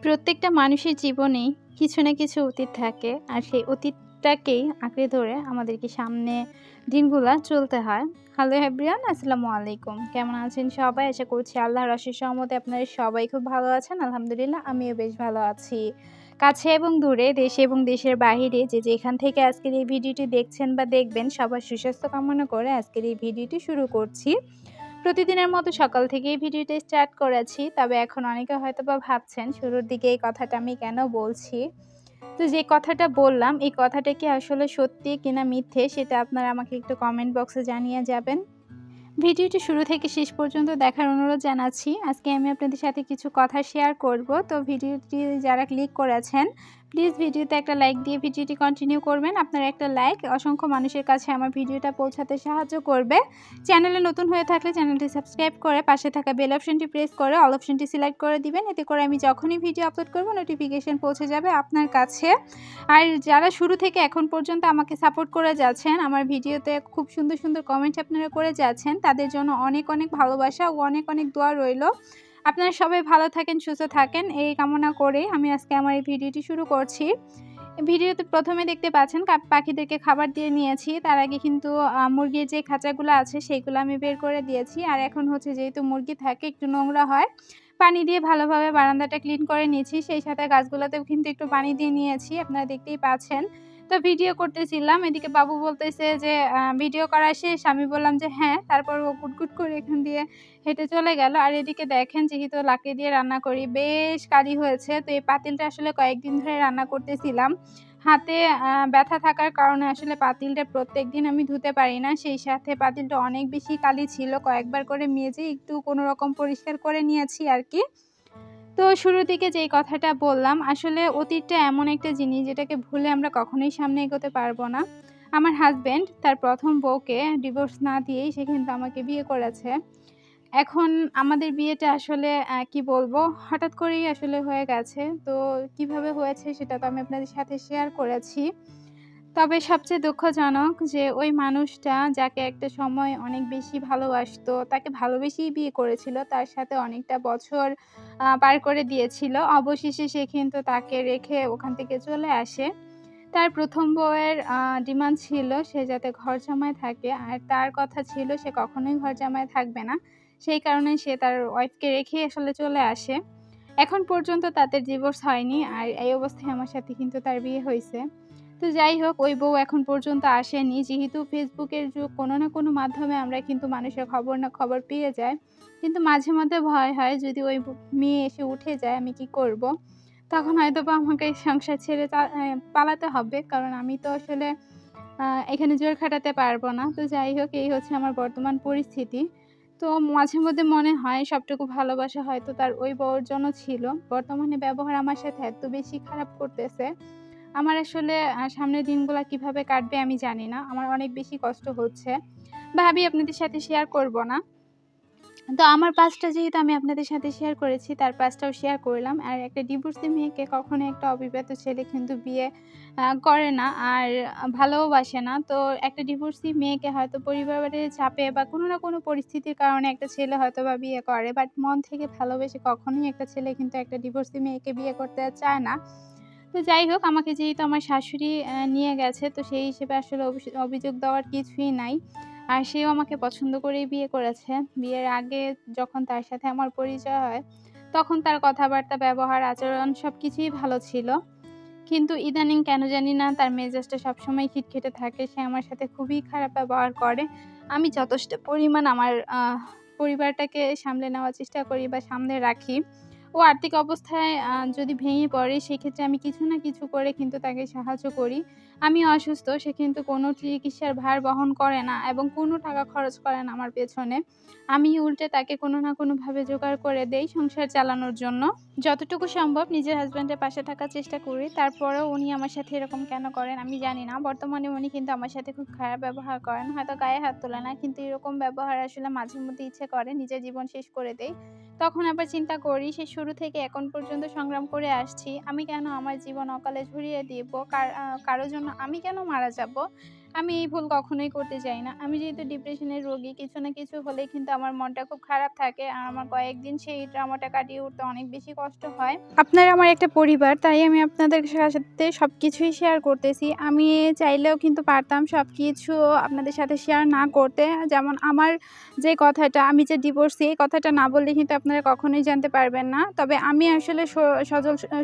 প্রত্যেকটা মানুষের জীবনেই কিছু না কিছু অতীত থাকে আর সেই অতীতটাকেই আঁকড়ে ধরে আমাদেরকে সামনে দিনগুলা চলতে হয়। হ্যালো এভরিওয়ান, আসসালামু আলাইকুম। কেমন আছেন সবাই? আশা করছি আল্লাহর অশেষ রহমতে আপনারা সবাই খুব ভালো আছেন। আলহামদুলিল্লাহ আমিও বেশ ভালো আছি। কাছে এবং দূরে, দেশে এবং দেশের বাহিরে যে যেখান থেকে আজকের এই ভিডিওটি দেখছেন বা দেখবেন সবার সুস্বাস্থ্য কামনা করে আজকের এই ভিডিওটি শুরু করছি। প্রতিদিনের মতো সকাল থেকেই ভিডিওটা স্টার্ট করেছি। তবে এখন অনেকে হয়তোবা ভাবছেন শুরুর দিকে এই কথাটা আমি কেন বলছি? তো যে কথাটা বললাম, এই কথাটা কি আসলে সত্যি কিনা মিথ্যে সেটা আপনারা আমাকে একটু কমেন্ট বক্সে জানিয়ে যাবেন। ভিডিওটি শুরু থেকে শেষ পর্যন্ত দেখার অনুরোধ জানাচ্ছি। আজকে আমি আপনাদের সাথে কিছু কথা শেয়ার করব। তো ভিডিওটি যারা ক্লিক করেছেন, প্লিজ ভিডিওতে একটা লাইক দিয়ে ভিডিওটি কন্টিনিউ করবেন। আপনার একটা লাইক অসংখ্য মানুষের কাছে আমার ভিডিওটা পৌঁছাতে সাহায্য করবে। চ্যানেলে নতুন হয়ে থাকলে চ্যানেলটি সাবস্ক্রাইব করে পাশে থাকা বেল অপশনটি প্রেস করে অল অপশনটি সিলেক্ট করে দিবেন। এতে করে আমি যখনই ভিডিও আপলোড করব নোটিফিকেশন পৌঁছে যাবে আপনার কাছে। আর যারা শুরু থেকে এখন পর্যন্ত আমাকে সাপোর্ট করে যাচ্ছেন, আমার ভিডিওতে খুব সুন্দর সুন্দর কমেন্ট আপনারা করে যাচ্ছেন, তাদের জন্য অনেক অনেক ভালোবাসা ও অনেক অনেক দোয়া রইল। আপনারা সবাই ভালো থাকেন, সুস্থ থাকেন এই কামনা করে আমি আজকে আমার এই ভিডিওটি শুরু করছি। ভিডিওতে প্রথমে দেখতে পাচ্ছেন পাখিদেরকে খাবার দিয়ে নিয়েছি। তার আগে কিন্তু মুরগির যে খাঁচাগুলো আছে সেইগুলো আমি বের করে দিয়েছি। আর এখন হচ্ছে যেহেতু মুরগি থাকে একটু নোংরা হয়, পানি দিয়ে ভালোভাবে বারান্দাটা ক্লিন করে নিয়েছি। সেই সাথে গাছগুলোতেও কিন্তু একটু পানি দিয়ে নিয়েছি, আপনারা দেখতেই পাচ্ছেন। তো ভিডিও করতেছিলাম, এদিকে বাবু বলতেছে যে ভিডিও করা শেষ? আমি বললাম যে হ্যাঁ। তারপর ও গুটগুট করে এখান দিয়ে হেঁটে চলে গেল। আর এদিকে দেখেন যেহেতু লাকড়ি দিয়ে রান্না করি, বেশ কালি হয়েছে। তো এই পাতিলটা আসলে কয়েকদিন ধরে রান্না করতেছিলাম। হাতে ব্যথা থাকার কারণে আসলে পাতিলটা প্রত্যেকদিন আমি ধুতে পারি না। সেই সাথে পাতিলটা অনেক বেশি কালি ছিল। কয়েকবার করে মেজে একটু কোনোরকম পরিষ্কার করে নিয়েছি আরকি। তো শুরুর দিকে যেই কথাটা বললাম, আসলে অতীতটা এমন একটা জিনিস যেটাকে ভুলে আমরা কখনোই সামনে এগোতে পারবো না। আমার হাসব্যান্ড তার ১ম বউকে ডিভোর্স না দিয়েই সে কিন্তু আমাকে বিয়ে করেছে। এখন আমাদের বিয়েটা আসলে কি বলবো? হঠাৎ করেই আসলে হয়ে গেছে। তো কিভাবে হয়েছে সেটা তো আমি আপনাদের সাথে শেয়ার করেছি। তবে সবচেয়ে দুঃখজনক যে ওই মানুষটা যাকে একটা সময় অনেক বেশি ভালোবাসতো, তাকে ভালোবেসেই বিয়ে করেছিল। তার সাথে অনেকটা বছর পার করে দিয়েছিল। অবশেষে সে কিন্তু তাকে রেখে ওখান থেকে চলে আসে। তার ১ম বউয়ের ডিমান্ড ছিল সে যাতে ঘর জামাই থাকে। আর তার কথা ছিল সে কখনোই ঘর জামাই থাকবে না। সেই কারণে সে তার ওয়াইফকে রেখেই আসলে চলে আসে। এখন পর্যন্ত তাদের ডিভোর্স হয়নি। আর এই অবস্থায় আমার সাথে কিন্তু তার বিয়ে হইছে। তো যাই হোক, ওই বউ এখন পর্যন্ত আসেনি। যেহেতু ফেসবুকের যুগ, কোনো না কোনো মাধ্যমে আমরা কিন্তু মানুষের খবর না খবর পেয়ে যাই। কিন্তু মাঝে মধ্যে ভয় হয় যদি ওই মেয়ে এসে উঠে যায় আমি কি করব? তখন হয়তোবা আমাকে এই সংসার ছেড়ে পালাতে হবে। কারণ আমি তো আসলে আ এখানে জোর খাটাতে পারব না। তো যাই হোক, এই হচ্ছে আমার বর্তমান পরিস্থিতি। তো মাঝে মধ্যে মনে হয় সবটুকু ভালোবাসা হয়তো তার ওই বউর জন্য ছিল। বর্তমানে ব্যবহার আমার সাথে এত বেশি খারাপ করতেছে। আমার আসলে সামনের দিনগুলা কিভাবে কাটবে আমি জানি না। আমার অনেক বেশি কষ্ট হচ্ছে। ভাবি আপনাদের সাথে শেয়ার করব না। তো আমার পাসটা যেহেতু আমি আপনাদের সাথে শেয়ার করেছি, তার পাসটাও শেয়ার করলাম। আর একটা ডিভোর্সি মেয়েকে কখনোই একটা অবিবাহিত ছেলে কিন্তু বিয়ে করে না আর ভালোওবাসে না। তো একটা ডিভোর্সি মেয়েকে হয়তো পরিবারের চাপে বা কোনো না কোনো পরিস্থিতির কারণে একটা ছেলে হয়তোবা বিয়ে করে। বাট মন থেকে ভালোবেসে কখনোই একটা ছেলে কিন্তু একটা ডিভোর্সি মেয়েকে বিয়ে করতে চায় না। তো যাই হোক, আমাকে যেহেতু আমার শাশুড়ি নিয়ে গেছে, তো সেই হিসেবে আসলে অভিযোগ দেওয়ার কিছুই নাই। আর সেও আমাকে পছন্দ করেই বিয়ে করেছে। বিয়ের আগে যখন তার সাথে আমার পরিচয় হয়, তখন তার কথাবার্তা, ব্যবহার, আচরণ সবকিছুই ভালো ছিল। কিন্তু ইদানিং কেন জানি না তার মেজাজটা সবসময় খিটখিটে থাকে। সে আমার সাথে খুবই খারাপ ব্যবহার করে। আমি যথেষ্ট পরিমাণ আমার পরিবারটাকে সামলে নেওয়ার চেষ্টা করি বা সামলে রাখি। ও আর্থিক অবস্থায় যদি ভেঙে পড়ে সেক্ষেত্রে আমি কিছু না কিছু করে কিন্তু তাকে সাহায্য করি। আমি অসুস্থ, সে কিন্তু কোনো চিকিৎসার ভার বহন করে না এবং কোনো টাকা খরচ করে না আমার পেছনে। আমি উল্টে তাকে কোনো না কোনোভাবে জোগাড় করে দেই সংসার চালানোর জন্য। যতটুকু সম্ভব নিজের হাসব্যান্ডের পাশে থাকার চেষ্টা করি। তারপরেও উনি আমার সাথে এরকম কেন করেন আমি জানি না। বর্তমানে উনি কিন্তু আমার সাথে খুব খারাপ ব্যবহার করেন। হয়তো গায়ে হাত তোলে না, কিন্তু এরকম ব্যবহার আসলে মাঝে মধ্যে ইচ্ছে করে নিজের জীবন শেষ করে দেই। তখন আবার চিন্তা করি সেই শুরু থেকে এখন পর্যন্ত সংগ্রাম করে আসছি। আমি কেন আমার জীবন অকালে ঝরিয়ে দিব? কারো জন্য আমি কেন মারা যাব? আমি এই ভুল কখনোই করতে চাই না। আমি যেহেতু ডিপ্রেশনের রোগী, কিছু না কিছু হলেই কিন্তু আমার মনটা খুব খারাপ থাকে। আর আমার কয়েকদিন সেই ট্রমাটা কাটিয়ে উঠতে অনেক বেশি কষ্ট হয়। আপনারা আমার একটা পরিবার, তাই আমি আপনাদের সাথে সবকিছুই শেয়ার করতেছি। আমি চাইলেও কিন্তু পারতাম সবকিছু আপনাদের সাথে শেয়ার না করতে। যেমন আমার যে কথাটা, আমি যে ডিভোর্সি, এই কথাটা না বললে কিন্তু আপনারা কখনোই জানতে পারবেন না। তবে আমি আসলে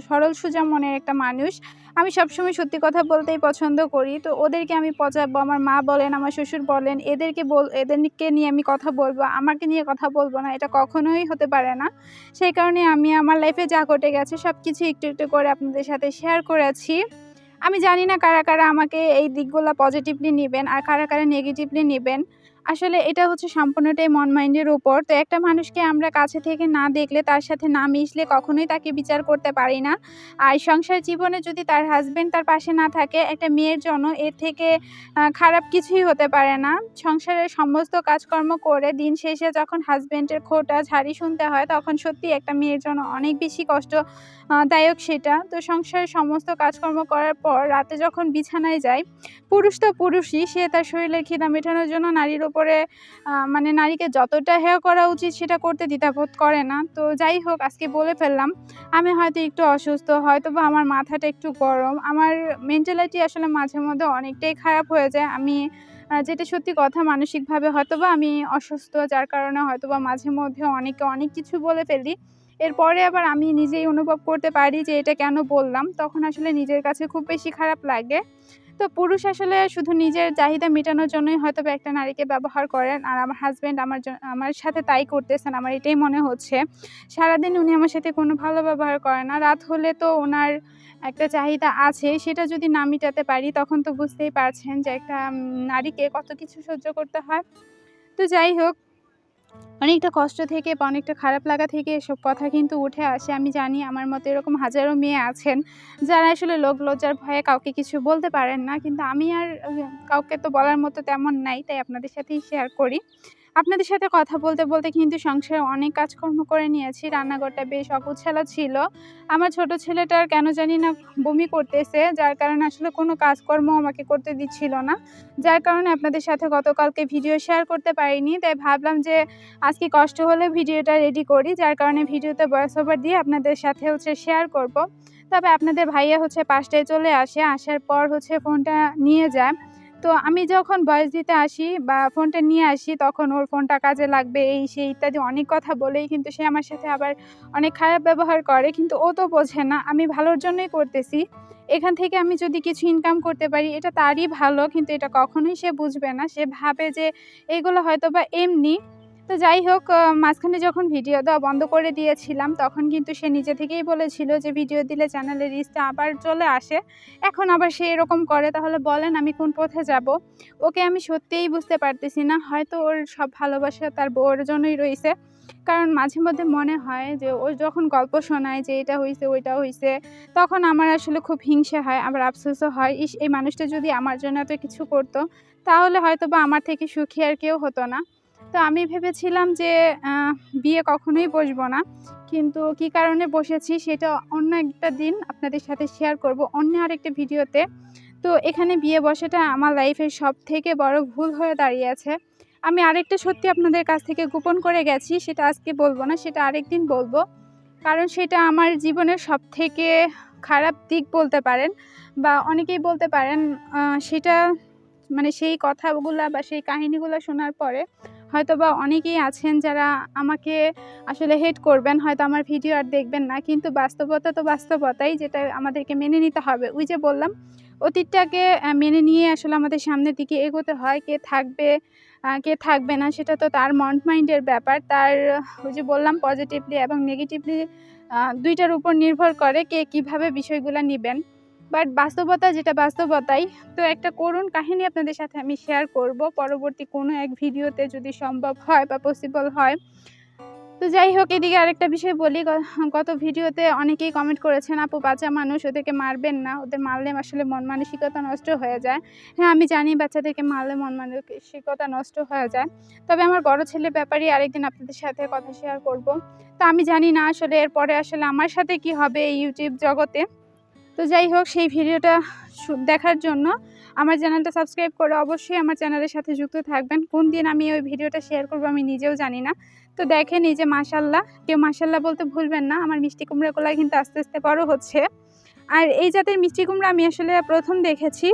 সরল সোজা মনের একটা মানুষ। আমি সবসময় সত্যি কথা বলতেই পছন্দ করি। তো ওদেরকে আমি পচাবো, আমার মা বলেন, আমার শ্বশুর বলেন, এদেরকে নিয়ে আমি কথা বলবো, আমাকে নিয়ে কথা বলবো না, এটা কখনোই হতে পারে না। সেই কারণে আমি আমার লাইফে যা ঘটে গেছে সবকিছু একটু, একটু করে আপনাদের সাথে শেয়ার করেছি। আমি জানি না কারা, কারা আমাকে এই দিকগুলা পজিটিভলি নিবেন আর কারা, কারা নেগেটিভলি নিবেন। আসলে এটা হচ্ছে সম্পূর্ণটাই মন মাইন্ডের উপর। তো একটা মানুষকে আমরা কাছে থেকে না দেখলে, তার সাথে না মিশলে কখনোই তাকে বিচার করতে পারি না। আর সংসার জীবনে যদি তার হাসব্যান্ড তার পাশে না থাকে, একটা মেয়ের জন্য এর থেকে খারাপ কিছুই হতে পারে না। সংসারের সমস্ত কাজকর্ম করে দিন শেষে যখন হাসব্যান্ডের খোঁটা ঝাড়ি শুনতে হয়, তখন সত্যিই একটা মেয়ের জন্য অনেক বেশি দায়ক সেটা। তো সংসারের সমস্ত কাজকর্ম করার পর রাতে যখন বিছানায় যায়, পুরুষ তো পুরুষই, সে তার শরীরের খিদা মেটানোর জন্য নারীর উপরে মানে নারীকে যতটা হেয় করা উচিত সেটা করতে দ্বিধাবোধ করে না। তো যাই হোক, আজকে বলে ফেললাম। আমি হয়তো একটু অসুস্থ, হয়তোবা আমার মাথাটা একটু গরম। আমার মেন্টালিটি আসলে মাঝে মধ্যে অনেকটাই খারাপ হয়ে যায়। আমি যেটা সত্যি কথা, মানসিকভাবে হয়তোবা আমি অসুস্থ, যার কারণে হয়তোবা মাঝে মধ্যে অনেককে অনেক কিছু বলে ফেলি। এরপরে আবার আমি নিজেই অনুভব করতে পারি যে এটা কেন বললাম। তখন আসলে নিজের কাছে খুব বেশি খারাপ লাগে। তো পুরুষ আসলে শুধু নিজের চাহিদা মেটানোর জন্যই হয়তোবা একটা নারীকে ব্যবহার করেন। আর আমার হাসব্যান্ড আমার সাথে তাই করতেছেন। আমার এটাই মনে হচ্ছে। সারাদিন উনি আমার সাথে কোনো ভালো ব্যবহার করেন না। রাত হলে তো উনার একটা চাহিদা আছে, সেটা যদি না মিটাতে পারি তখন তো বুঝতেই পারছেন যে একটা নারীকে কত কিছু সহ্য করতে হয়। তো যাই হোক, অনেকটা কষ্ট থেকে বা অনেকটা খারাপ লাগা থেকে এসব কথা কিন্তু উঠে আসে। আমি জানি আমার মতো এরকম হাজারো মেয়ে আছেন যারা আসলে লোক লজ্জার ভয়ে কাউকে কিছু বলতে পারেন না। কিন্তু আমি আর কাউকে তো বলার মতো তেমন নাই। তাই আপনাদের সাথেই শেয়ার করি। আপনাদের সাথে কথা বলতে, বলতে কিন্তু সংসারে অনেক কাজকর্ম করে নিয়েছি। রান্নাঘরটা বেশ অগোছালো ছিল। আমার ছোট ছেলেটার কেন জানি না বমি করতেছে, যার কারণে আসলে কোনো কাজকর্ম আমাকে করতে দিচ্ছিল না। যার কারণে আপনাদের সাথে গতকালকে ভিডিও শেয়ার করতে পারিনি। তাই ভাবলাম যে আজকে কষ্ট হলে ভিডিওটা রেডি করি। যার কারণে ভিডিওতে ভয়েস ওভার দিয়ে আপনাদের সাথে শেয়ার করব। তবে আপনাদের ভাইয়া ৫টায় চলে আসে। আসার পর ফোনটা নিয়ে যায়। তো আমি যখন ভয়েস দিতে আসি বা ফোনটা নিয়ে আসি, তখন ওর ফোনটা কাজে লাগবে, এই সেই ইত্যাদি অনেক কথা বলেই কিন্তু সে আমার সাথে আবার অনেক খারাপ ব্যবহার করে। কিন্তু ও তো বোঝে না আমি ভালোর জন্যই করতেছি। এখান থেকে আমি যদি কিছু ইনকাম করতে পারি এটা তারই ভালো, কিন্তু এটা কখনোই সে বুঝবে না। সে ভাবে যে এগুলো হয়তোবা এমনি। তো যাই হোক, মাঝখানে যখন ভিডিও দেওয়া বন্ধ করে দিয়েছিলাম, তখন কিন্তু সে নিজে থেকেই বলেছিল যে ভিডিও দিলে চ্যানেলের রিচটা আবার চলে আসে। এখন আবার সে এরকম করে, তাহলে বলেন আমি কোন পথে যাব? ওকে আমি সত্যিই বুঝতে পারতেছি না। হয়তো ওর সব ভালোবাসা তার বউয়ের জন্যই রইছে। কারণ মাঝে মধ্যে মনে হয় যে ও যখন গল্প শোনায় যে এটা হইছে, ওইটা হইছে, তখন আমার আসলে খুব হিংসা হয়, আবার আফসোসও হয়। ইস! এই মানুষটা যদি আমার জন্য এত কিছু করত, তাহলে হয়তোবা আমার থেকে সুখী আর কেউ হতো না। তো আমি ভেবেছিলাম যে বিয়ে কখনোই বসব না। কিন্তু কী কারণে বসেছি সেটা অন্য একটা দিন আপনাদের সাথে শেয়ার করব অন্য আরেকটা ভিডিওতে। তো এখানে বিয়ে বসাটা আমার লাইফের সবথেকে বড় ভুল হয়ে দাঁড়িয়েছে। আমি আরেকটা সত্যি আপনাদের কাছ থেকে গোপন করে গেছি, সেটা আজকে বলব না, সেটা আরেকদিন বলব। কারণ সেটা আমার জীবনের সবথেকে খারাপ দিক বলতে পারেন, বা অনেকেই বলতে পারেন সেটা মানে সেই কথাগুলা বা সেই কাহিনীগুলা শোনার পরে হয়তোবা অনেকেই আছেন যারা আমাকে আসলে হেট করবেন, হয়তো আমার ভিডিও আর দেখবেন না। কিন্তু বাস্তবতা তো বাস্তবতাই, যেটা আমাদেরকে মেনে নিতে হবে। ওই যে বললাম, অতীতটাকে মেনে নিয়ে আসলে আমাদের সামনের দিকে এগোতে হয়। কে থাকবে, কে থাকবে না সেটা তো তার মাইন্ডের ব্যাপার। তার ওই যে বললাম পজিটিভলি এবং নেগেটিভলি ২ টার উপর নির্ভর করে কে কীভাবে বিষয়গুলা নিবেন। বাট বাস্তবতা যেটা বাস্তবতাই। তো একটা করুণ কাহিনী আপনাদের সাথে আমি শেয়ার করব পরবর্তী কোনো এক ভিডিওতে, যদি সম্ভব হয় বা পসিবল হয়। তো যাই হোক, এদিকে আরেকটা বিষয় বলি। গত ভিডিওতে অনেকেই কমেন্ট করেছেন, আপু বাচ্চা মানুষ, ওদেরকে মারবেন না, ওদের মারলে আসলে মন মানসিকতা নষ্ট হয়ে যায়। হ্যাঁ, আমি জানি বাচ্চাদেরকে মারলে মন মানসিকতা নষ্ট হয়ে যায়। তবে আমার বড় ছেলের ব্যাপারেই আরেকদিন আপনাদের সাথে কথা শেয়ার করব। তো আমি জানি না আসলে এরপরে আসলে আমার সাথে কি হবে এই ইউটিউব জগতে। তো যাই হোক, সেই ভিডিওটা দেখার জন্য আমার চ্যানেলটা সাবস্ক্রাইব করে অবশ্যই আমার চ্যানেলের সাথে যুক্ত থাকবেন। কোন দিন আমি ওই ভিডিওটা শেয়ার করব আমি নিজেও জানি না। তো দেখেন এই যে মাশাআল্লাহ, কেউ মাশাআল্লাহ বলতে ভুলবেন না। আমার মিষ্টি কুমড়াগুলা কিন্তু আস্তে আস্তে বড় হচ্ছে। আর এই জাতের মিষ্টি কুমড়া আমি আসলে প্রথম দেখেছি।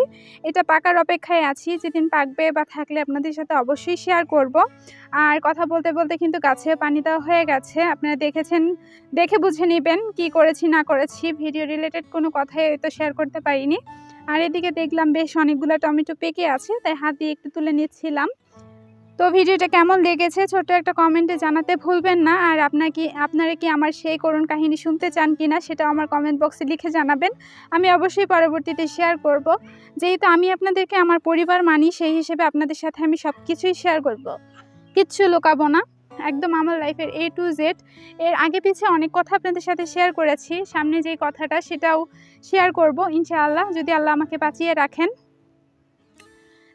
এটা পাকার অপেক্ষায় আছি। যেদিন পাকবে বা থাকলে আপনাদের সাথে অবশ্যই শেয়ার করব। আর কথা বলতে বলতে কিন্তু গাছে পানি দেওয়া হয়ে গেছে। আপনারা দেখেছেন, দেখে বুঝে নেবেন কি করেছি না করেছি। ভিডিও রিলেটেড কোনো কথাই হয়তো শেয়ার করতে পারিনি। আর এদিকে দেখলাম বেশ অনেকগুলো টমেটো পেকে আছে, তাই হাত দিয়ে একটু তুলে নিচ্ছিলাম। তো ভিডিওটা কেমন লেগেছে ছোট্ট একটা কমেন্টে জানাতে ভুলবেন না। আর আপনারা কি আমার সেই করুণ কাহিনী শুনতে চান কিনা সেটাও আমার কমেন্ট বক্সে লিখে জানাবেন। আমি অবশ্যই পরবর্তীতে শেয়ার করব। যেহেতু আমি আপনাদেরকে আমার পরিবার মানি, সেই হিসেবে আপনাদের সাথে আমি সব কিছুই শেয়ার করব, কিচ্ছু লুকাবো না। একদম আমার লাইফের A to Z। এর আগে পিছে অনেক কথা আপনাদের সাথে শেয়ার করেছি। সামনে যেই কথাটা সেটাও শেয়ার করব ইনশাআল্লাহ, যদি আল্লাহ আমাকে বাঁচিয়ে রাখেন।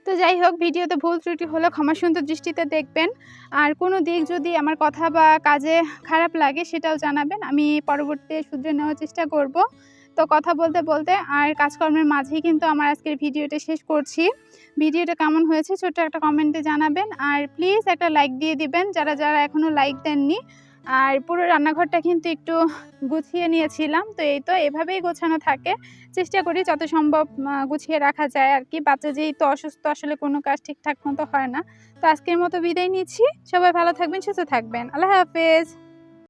তো যাই হোক, ভিডিওতে ভুল ত্রুটি হলে ক্ষমা সুন্দর দৃষ্টিতে দেখবেন। আর কোনো দিক যদি আমার কথা বা কাজে খারাপ লাগে সেটাও জানাবেন, আমি পরবর্তীতে শুধরে নেওয়ার চেষ্টা করব। তো কথা বলতে বলতে আর কাজকর্মের মাঝেই কিন্তু আমার আজকের ভিডিওটা শেষ করছি। ভিডিওটা কেমন হয়েছে ছোট্ট একটা কমেন্টে জানাবেন। আর প্লিজ একটা লাইক দিয়ে দিবেন যারা যারা এখনও লাইক দেননি। আর পুরো রান্নাঘরটা কিন্তু একটু গুছিয়ে নিয়েছিলাম। তো এই তো এভাবেই গোছানো থাকে। চেষ্টা করি যত সম্ভব গুছিয়ে রাখা যায় আর কি। বাচ্চা যেহেতু অসুস্থ, আসলে কোনো কাজ ঠিকঠাক মতো হয় না। তো আজকের মতো বিদায় নিচ্ছি। সবাই ভালো থাকবেন, সুস্থ থাকবেন। আল্লাহ হাফেজ।